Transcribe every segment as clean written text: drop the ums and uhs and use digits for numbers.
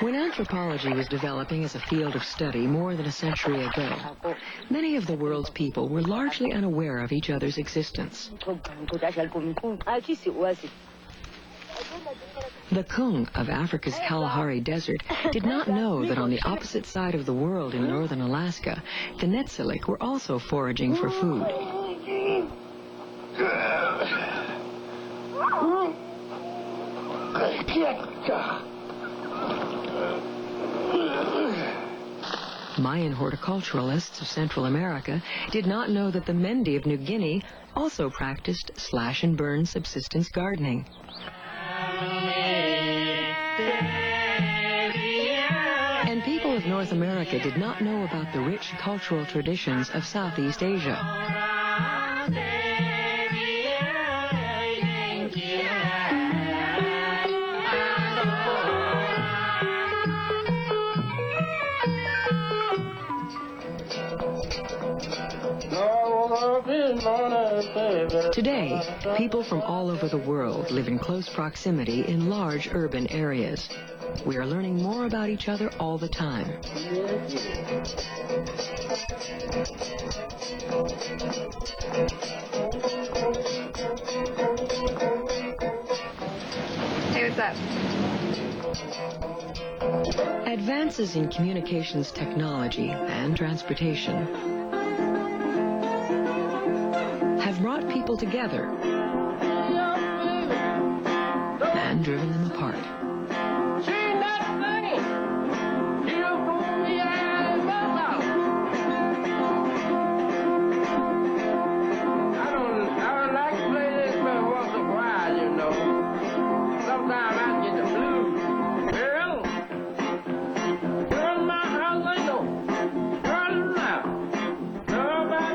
When anthropology was developing as a field of study more than a century ago, many of the world's people were largely unaware of each other's existence. The Kung of Africa's Kalahari Desert did not know that on the opposite side of the world in northern Alaska, the Netzilik were also foraging for food. Mayan horticulturalists of Central America did not know that the Mendi of New Guinea also practiced slash-and-burn subsistence gardening. And people of North America did not know about the rich cultural traditions of Southeast Asia. Today, people from all over the world live in close proximity in large urban areas. We are learning more about each other all the time. Hey, what's up? Advances in communications technology and transportation have brought people together and driven them apart.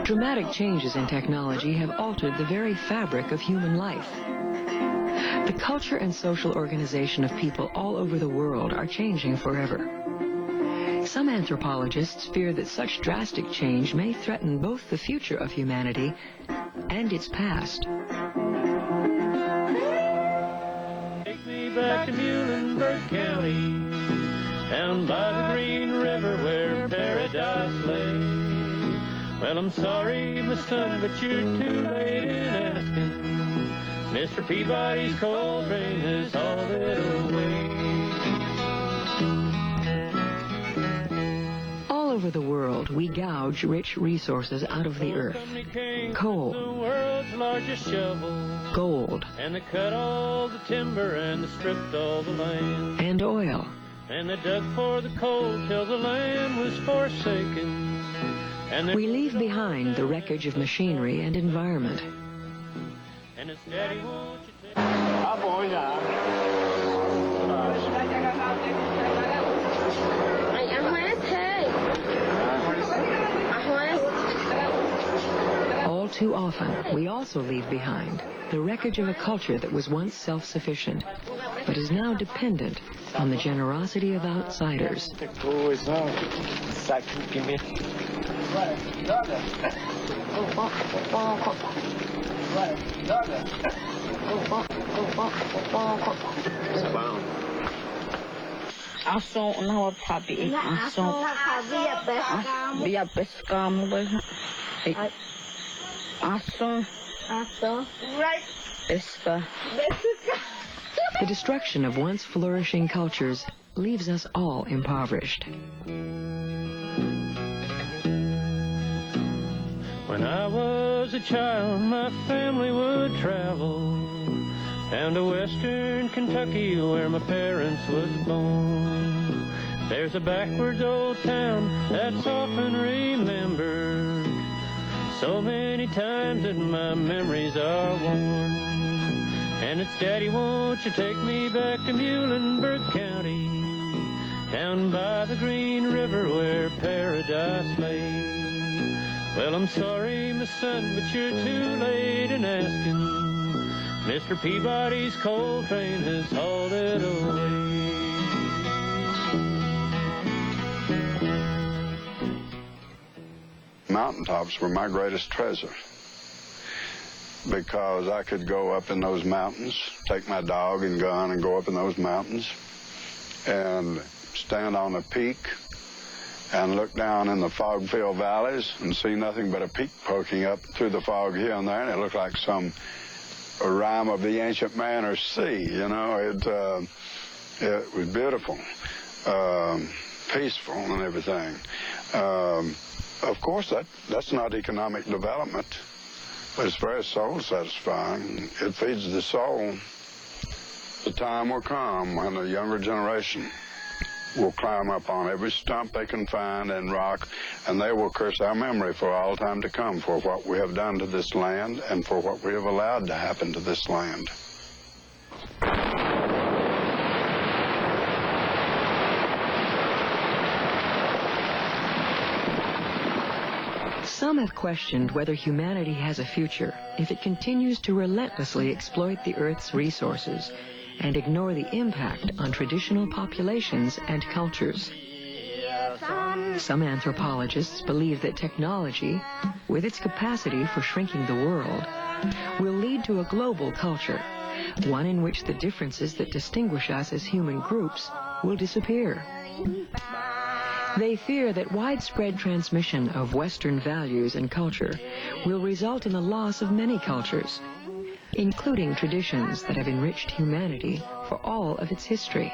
Dramatic changes in technology have altered the very fabric of human life. The culture and social organization of people all over the world are changing forever. Some anthropologists fear that such drastic change may threaten both the future of humanity and its past. Take me back to Muhlenberg County, down by the Green River where paradise lay. Well, I'm sorry, my son, but you're too late in asking. Mr. Peabody's coal train has hauled it away. All over the world, we gouge rich resources out of the earth. Coal, The world's largest shovel. gold, And they cut all the timber and they stripped all the land. and oil. And they dug for the coal till the land was forsaken. And We leave behind the wreckage of machinery and environment. And it's Daddy, won't you take All too often, we also leave behind the wreckage of a culture that was once self-sufficient, but is now dependent on the generosity of outsiders. The destruction of once flourishing cultures leaves us all impoverished. When I was a child, my family would travel down to western Kentucky where my parents was born. There's a backwards old town that's often remembered, so many times that my memories are worn. And it's Daddy, won't you take me back to Muhlenberg County, down by the Green River where paradise lay. Well, I'm sorry, my son, but you're too late in asking. Mr. Peabody's coal train has hauled it away. Mountaintops were my greatest treasure because I could go up in those mountains, take my dog and gun and go up in those mountains and stand on a peak and look down in the fog-filled valleys and see nothing but a peak poking up through the fog here and there, and it looked like some rhyme of the ancient man or sea, you know. It was beautiful, peaceful and everything. Of course, that's not economic development, but it's very soul-satisfying. It feeds the soul. The time will come when the younger generation will climb up on every stump they can find and rock, and they will curse our memory for all time to come for what we have done to this land and for what we have allowed to happen to this land. Some have questioned whether humanity has a future if it continues to relentlessly exploit the Earth's resources and ignore the impact on traditional populations and cultures. Some anthropologists believe that technology, with its capacity for shrinking the world, will lead to a global culture, one in which the differences that distinguish us as human groups will disappear. They fear that widespread transmission of Western values and culture will result in the loss of many cultures, including traditions that have enriched humanity for all of its history.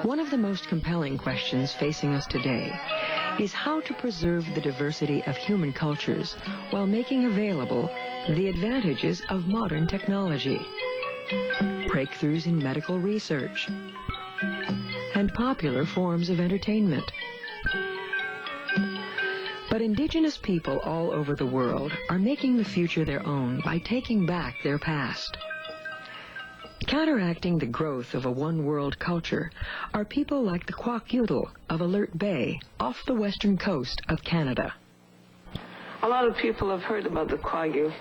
One of the most compelling questions facing us today is how to preserve the diversity of human cultures while making available the advantages of modern technology, breakthroughs in medical research, and popular forms of entertainment. But indigenous people all over the world are making the future their own by taking back their past. Counteracting the growth of a one-world culture are people like the Kwakiutl of Alert Bay off the western coast of Canada. A lot of people have heard about the Kwakiutl.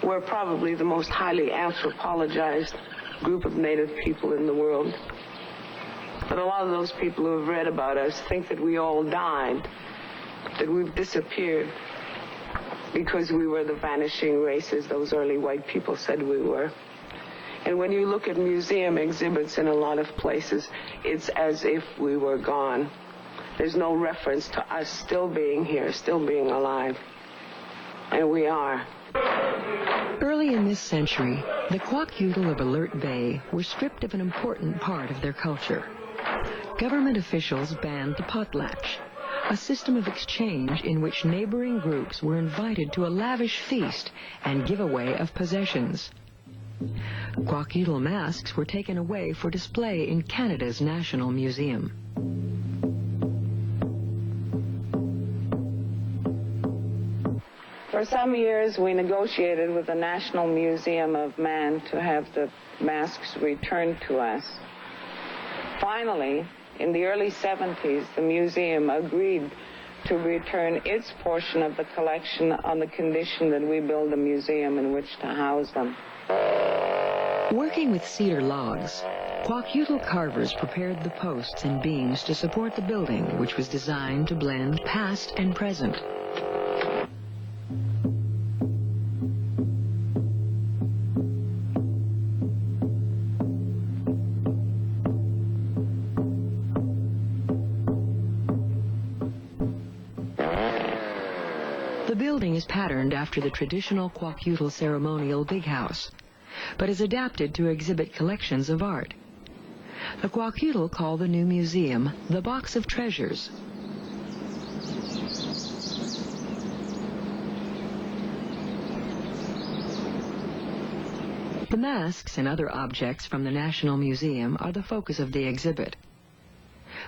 We're probably the most highly anthropologized group of native people in the world. But a lot of those people who have read about us think that we all died, that we've disappeared because we were the vanishing race, as those early white people said we were. And when you look at museum exhibits in a lot of places, it's as if we were gone. There's no reference to us still being here, still being alive. And we are. Early in this century, the Kwakiutl of Alert Bay were stripped of an important part of their culture. Government officials banned the potlatch, a system of exchange in which neighboring groups were invited to a lavish feast and giveaway of possessions. Kwakiutl masks were taken away for display in Canada's National Museum. For some years, we negotiated with the National Museum of Man to have the masks returned to us. Finally, in the early 70s, the museum agreed to return its portion of the collection on the condition that we build a museum in which to house them. Working with cedar logs, Kwakiutl carvers prepared the posts and beams to support the building, which was designed to blend past and present. The building is patterned after the traditional Kwakiutl ceremonial big house, but is adapted to exhibit collections of art. The Kwakiutl call the new museum the Box of Treasures. The masks and other objects from the National Museum are the focus of the exhibit.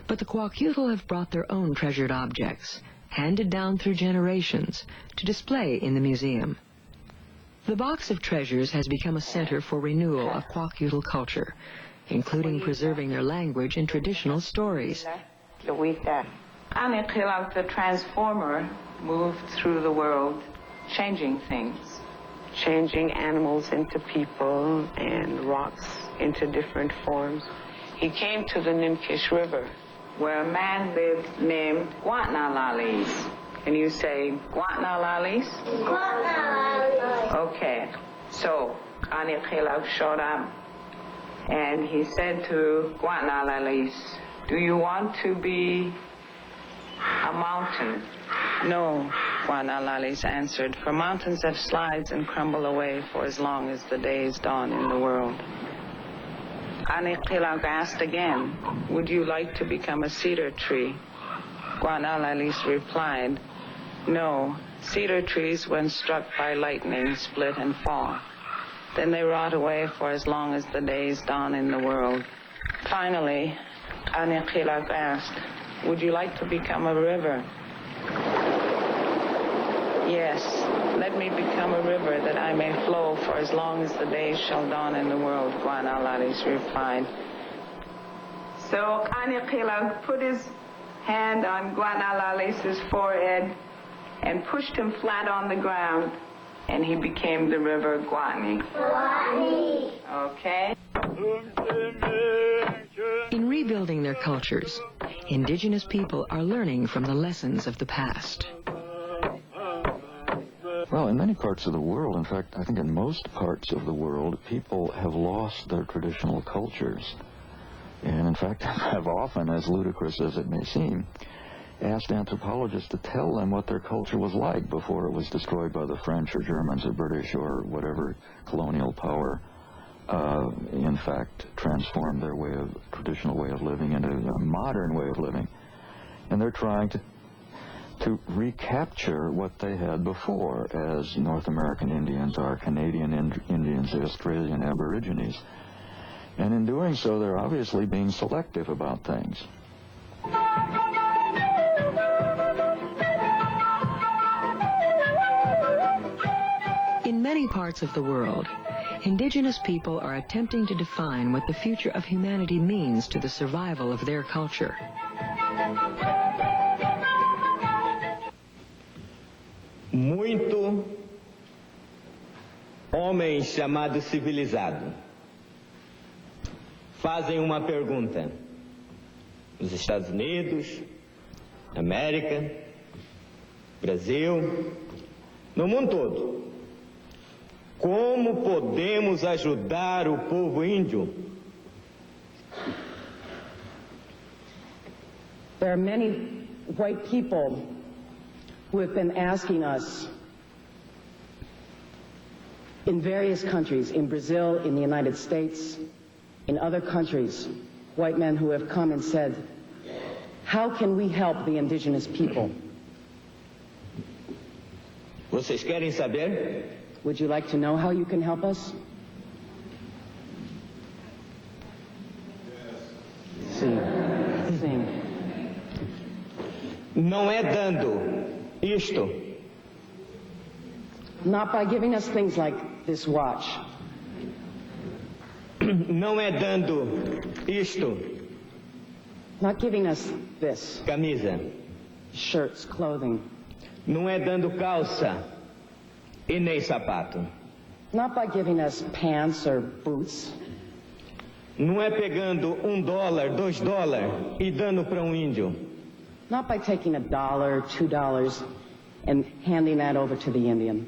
But the Kwakiutl have brought their own treasured objects, handed down through generations, to display in the museum. The Box of Treasures has become a center for renewal of Kwakiutl culture, including preserving their language and traditional stories. The transformer moved through the world, changing things, changing animals into people and rocks into different forms. He came to the Nimkish River, where a man lived named Guatnalalis. Can you say Guatnalalis? Guatnalalis. Okay. So, Anikhilak Shoram, And he said to Guanalalis, "Do you want to be a mountain?" "No," Guanalalis answered, "for mountains have slides and crumble away for as long as the days dawn in the world." Aniqilag asked again, "Would you like to become a cedar tree?" Guanalalis replied, "No, cedar trees, when struck by lightning, split and fall. Then they rot away for as long as the days dawn in the world." Finally, Aniqilag asked, "Would you like to become a river?" "Yes, let me become a river that I may flow for as long as the days shall dawn in the world," Guanalalis replied. So Aniqilag put his hand on Guanalalis's forehead and pushed him flat on the ground, and he became the river Guani. Okay? In rebuilding their cultures, indigenous people are learning from the lessons of the past. Well, in many parts of the world, in fact, I think in most parts of the world, people have lost their traditional cultures. And in fact, have often, as ludicrous as it may seem, asked anthropologists to tell them what their culture was like before it was destroyed by the French or Germans or British or whatever colonial power, in fact, transformed their traditional way of living into a modern way of living. And they're trying to recapture what they had before, as North American Indians are, Canadian Indians, Australian Aborigines. And in doing so, they're obviously being selective about things. In many parts of the world, indigenous people are attempting to define what the future of humanity means to the survival of their culture. Muito homem chamado civilizado fazem uma pergunta. Nos Estados Unidos, América, Brasil, no mundo todo. Como podemos ajudar o povo índio? There are many white people who have been asking us in various countries, in Brazil, in the United States, in other countries, white men who have come and said, how can we help the indigenous people? Vocês querem saber? Would you like to know how you can help us? Sim. Sim. Não é dando isto. Not by giving us things like this watch. Não é dando isto. Not giving us this. Camisa. Shirts, clothing. Não é dando calça e nem sapato. Not by giving us pants or boots. Não é pegando $1, $2 e dando para índio. Not by taking $1, $2 and handing that over to the Indian.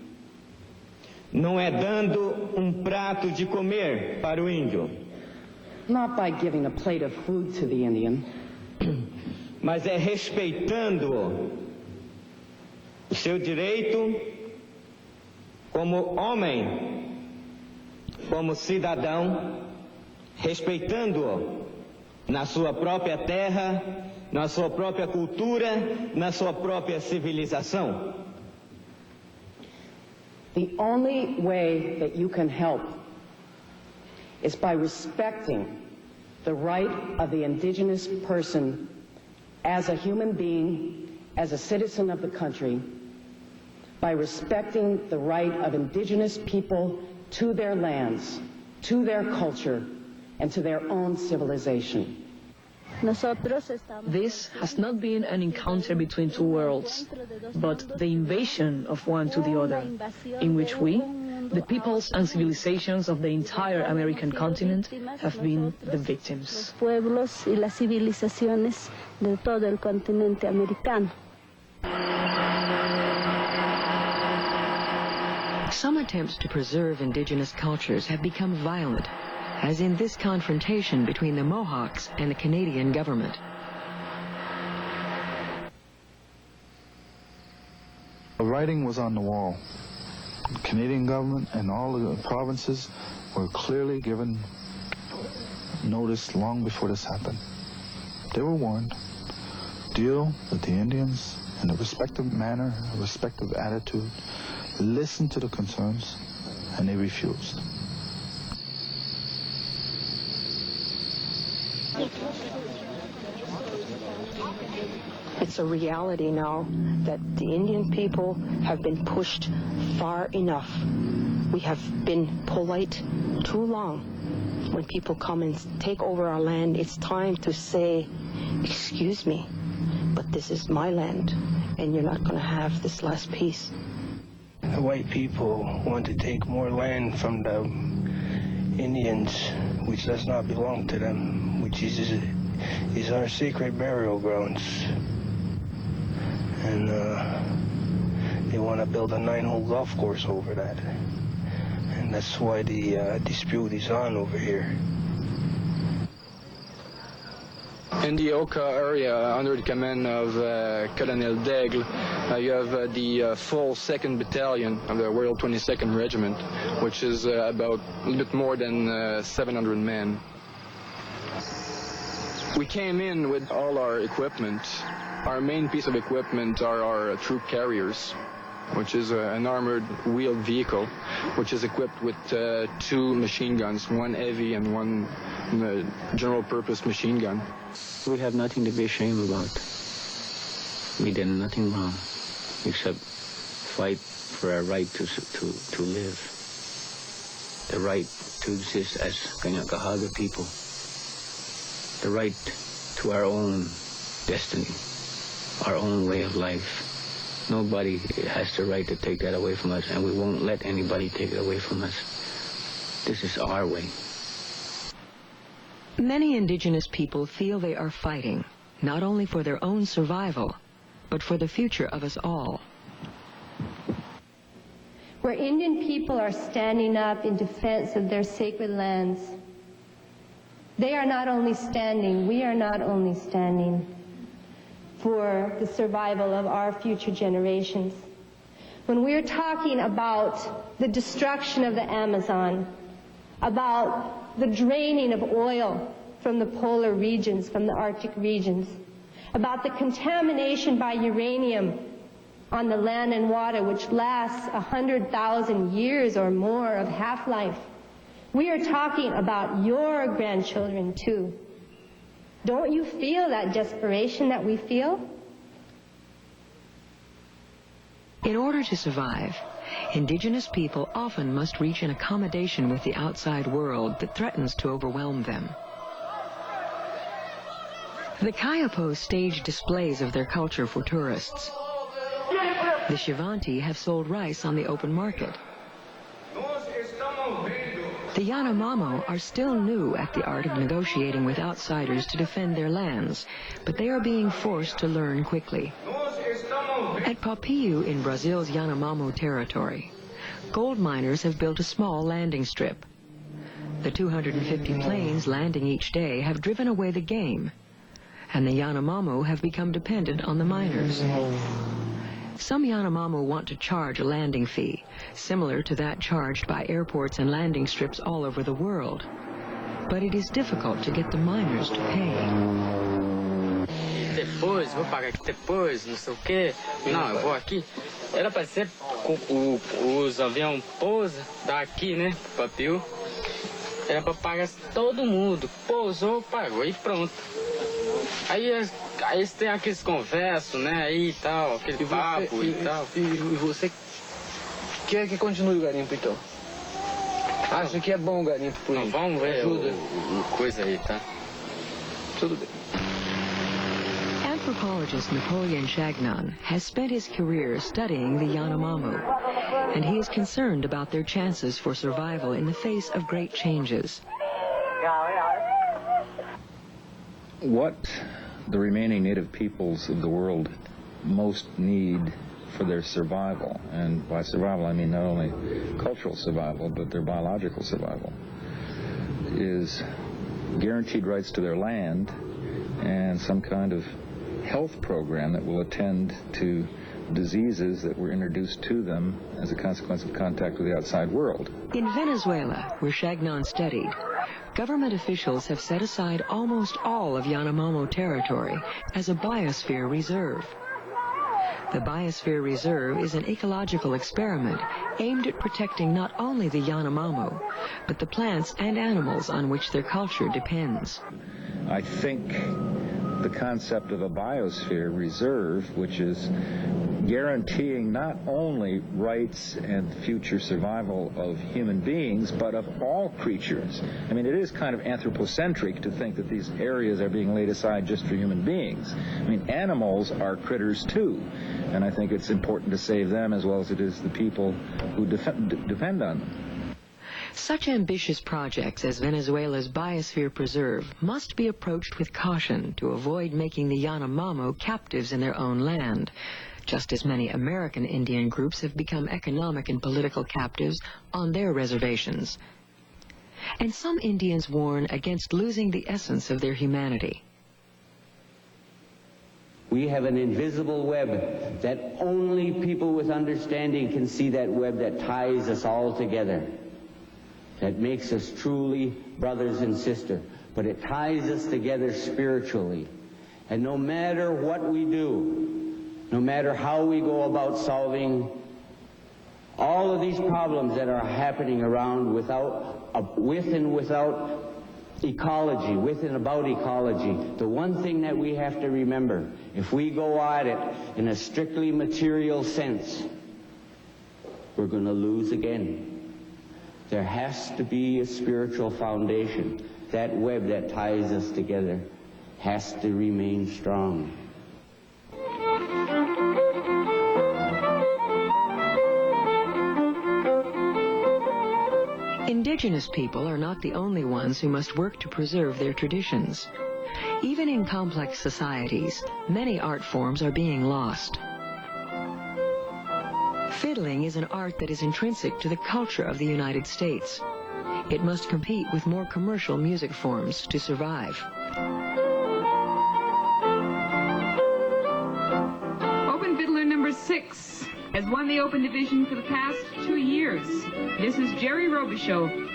Não é dando prato de comer para o índio. Not by giving a plate of food to the Indian. Mas é respeitando o seu direito como homem, como cidadão, respeitando-o na sua própria terra, na sua própria cultura, na sua própria civilização. The only way that you can help is by respecting the right of the indigenous person as a human being, as a citizen of the country, by respecting the right of indigenous people to their lands, to their culture, and to their own civilization. This has not been an encounter between two worlds, but the invasion of one to the other, in which we, the peoples and civilizations of the entire American continent, have been the victims. Pueblos y las civilizaciones de todo el continente americano. Some attempts to preserve indigenous cultures have become violent, as in this confrontation between the Mohawks and the Canadian government. The writing was on the wall. The Canadian government and all the provinces were clearly given notice long before this happened. They were warned. Deal with the Indians in a respectful manner, a respectful attitude. Listen to the concerns, and they refused. It's a reality now that the Indian people have been pushed far enough. We have been polite too long. When people come and take over our land, it's time to say, excuse me, but this is my land, and you're not going to have this last piece. The white people want to take more land from the Indians, which does not belong to them, which is our sacred burial grounds. And they want to build a 9-hole golf course over that. And that's why the dispute is on over here. In the Oka area, under the command of Colonel Daigle, you have the full 2nd Battalion of the Royal 22nd Regiment, which is about a little bit more than 700 men. We came in with all our equipment. Our main piece of equipment are our troop carriers, which is an armored wheeled vehicle, which is equipped with 2 machine guns, one heavy and one general purpose machine gun. We have nothing to be ashamed about. We did nothing wrong except fight for our right to live, the right to exist as Kanien'kehá:ka people, the right to our own destiny, our own way of life. Nobody has the right to take that away from us, and we won't let anybody take it away from us. This is our way. Many indigenous people feel they are fighting, not only for their own survival, but for the future of us all. Where Indian people are standing up in defense of their sacred lands, they are not only standing, we are not only standing for the survival of our future generations. When we're talking about the destruction of the Amazon, about the draining of oil from the polar regions, from the Arctic regions, about the contamination by uranium on the land and water, which lasts 100,000 years or more of half-life. We are talking about your grandchildren too. Don't you feel that desperation that we feel? In order to survive, indigenous people often must reach an accommodation with the outside world that threatens to overwhelm them. The Kayapo stage displays of their culture for tourists. The Shivanti have sold rice on the open market. The Yanomamo are still new at the art of negotiating with outsiders to defend their lands, but they are being forced to learn quickly. At Papiu in Brazil's Yanomamo territory, gold miners have built a small landing strip. The 250 planes landing each day have driven away the game, and the Yanomamo have become dependent on the miners. Some Yanomamo want to charge a landing fee, similar to that charged by airports and landing strips all over the world. But it is difficult to get the miners to pay. Depois, vou pagar aqui depois, não sei o quê. Não, eu vou aqui. Era para ser os aviões pousa daqui, né, Papiu. Era para pagar todo mundo. Pousou, pagou e pronto. Aí tem aqueles conversos, né, aí e tal, aquele papo e tal. E você quer que continue o garimpo, então? Acha que é bom o garimpo por aí? Não, vamos ver o coisa aí, tá? Tudo bem. Anthropologist Napoleon Chagnon has spent his career studying the Yanomamo, and he is concerned about their chances for survival in the face of great changes. What the remaining native peoples of the world most need for their survival. And by survival, I mean not only cultural survival, but their biological survival, is guaranteed rights to their land and some kind of health program that will attend to diseases that were introduced to them as a consequence of contact with the outside world. In Venezuela, where Chagnon studied, government officials have set aside almost all of Yanomamo territory as a biosphere reserve. The Biosphere Reserve is an ecological experiment aimed at protecting not only the Yanomamo, but the plants and animals on which their culture depends. I think the concept of a biosphere reserve, which is guaranteeing not only rights and future survival of human beings, but of all creatures. I mean, it is kind of anthropocentric to think that these areas are being laid aside just for human beings. I mean, animals are critters too, and I think it's important to save them as well as it is the people who depend on them. Such ambitious projects as Venezuela's Biosphere Preserve must be approached with caution to avoid making the Yanomamo captives in their own land, just as many American Indian groups have become economic and political captives on their reservations. And some Indians warn against losing the essence of their humanity. We have an invisible web that only people with understanding can see, that web that ties us all together, that makes us truly brothers and sisters, but it ties us together spiritually. And no matter what we do, no matter how we go about solving all of these problems that are happening around with and without ecology, with and about ecology, the one thing that we have to remember, if we go at it in a strictly material sense, we're going to lose again. There has to be a spiritual foundation. That web that ties us together has to remain strong. Indigenous people are not the only ones who must work to preserve their traditions. Even in complex societies, many art forms are being lost. Fiddling is an art that is intrinsic to the culture of the United States. It must compete with more commercial music forms to survive. Open Fiddler number 6 has won the Open Division for the past 2 years. This is Jerry Robichaud.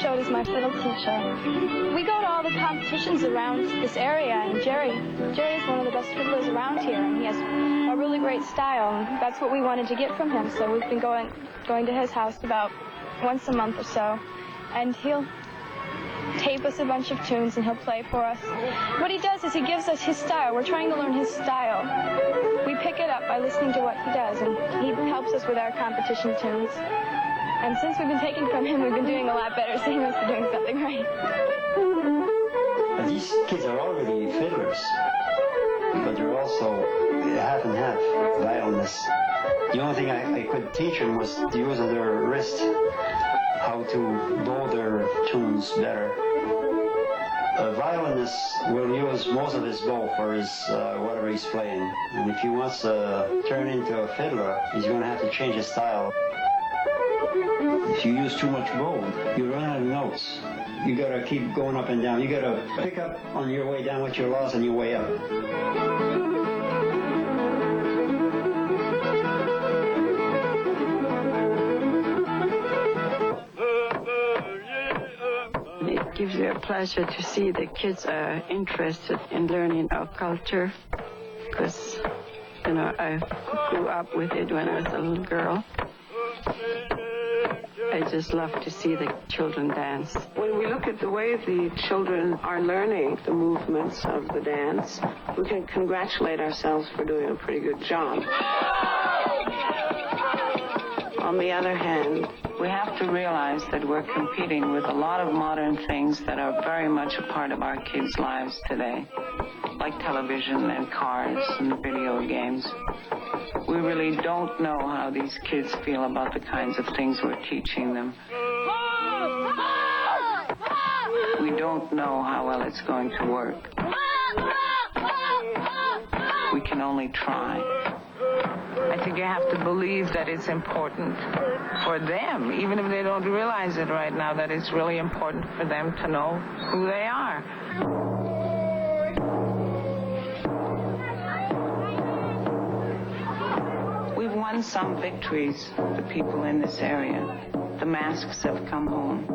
Is my fiddle teacher. We go to all the competitions around this area, and Jerry is one of the best fiddlers around here, and he has a really great style, and that's what we wanted to get from him, so we've been going to his house about once a month or so, and he'll tape us a bunch of tunes and he'll play for us. What he does is he gives us his style. We're trying to learn his style. We pick it up by listening to what he does, and he helps us with our competition tunes. And since we've been taking from him, we've been doing a lot better, seeing us doing something right. These kids are already fiddlers, but they're also half and half violinists. The only thing I could teach them was the use of their wrist, how to blow their tunes better. A violinist will use most of his bow for his whatever he's playing. And if he wants to turn into a fiddler, he's going to have to change his style. If you use too much bow, you run out of notes. You gotta keep going up and down. You gotta pick up on your way down what you lost on your way up. It gives you a pleasure to see the kids are interested in learning our culture, because, you know, I grew up with it when I was a little girl. I just love to see the children dance. When we look at the way the children are learning the movements of the dance, we can congratulate ourselves for doing a pretty good job. On the other hand, we have to realize that we're competing with a lot of modern things that are very much a part of our kids' lives today. like television and cars and video games. We really don't know how these kids feel about the kinds of things we're teaching them. We don't know how well it's going to work. We can only try. I think you have to believe that it's important for them, even if they don't realize it right now, that it's really important for them to know who they are. We've won some victories, the people in this area. The masks have come home.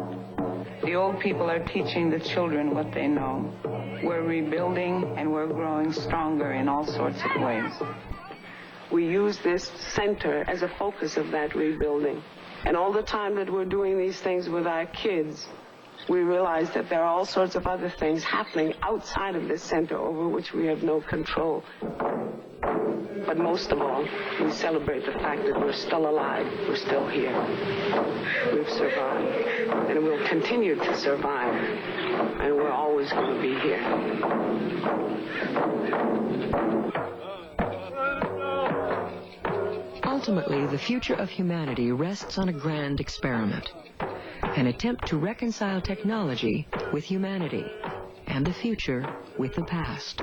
The old people are teaching the children what they know. We're rebuilding and we're growing stronger in all sorts of ways. We use this center as a focus of that rebuilding. And all the time that we're doing these things with our kids, we realize that there are all sorts of other things happening outside of this center over which we have no control. But most of all, we celebrate the fact that we're still alive, we're still here. We've survived, and we'll continue to survive, and we're always going to be here. Ultimately, the future of humanity rests on a grand experiment, an attempt to reconcile technology with humanity, and the future with the past.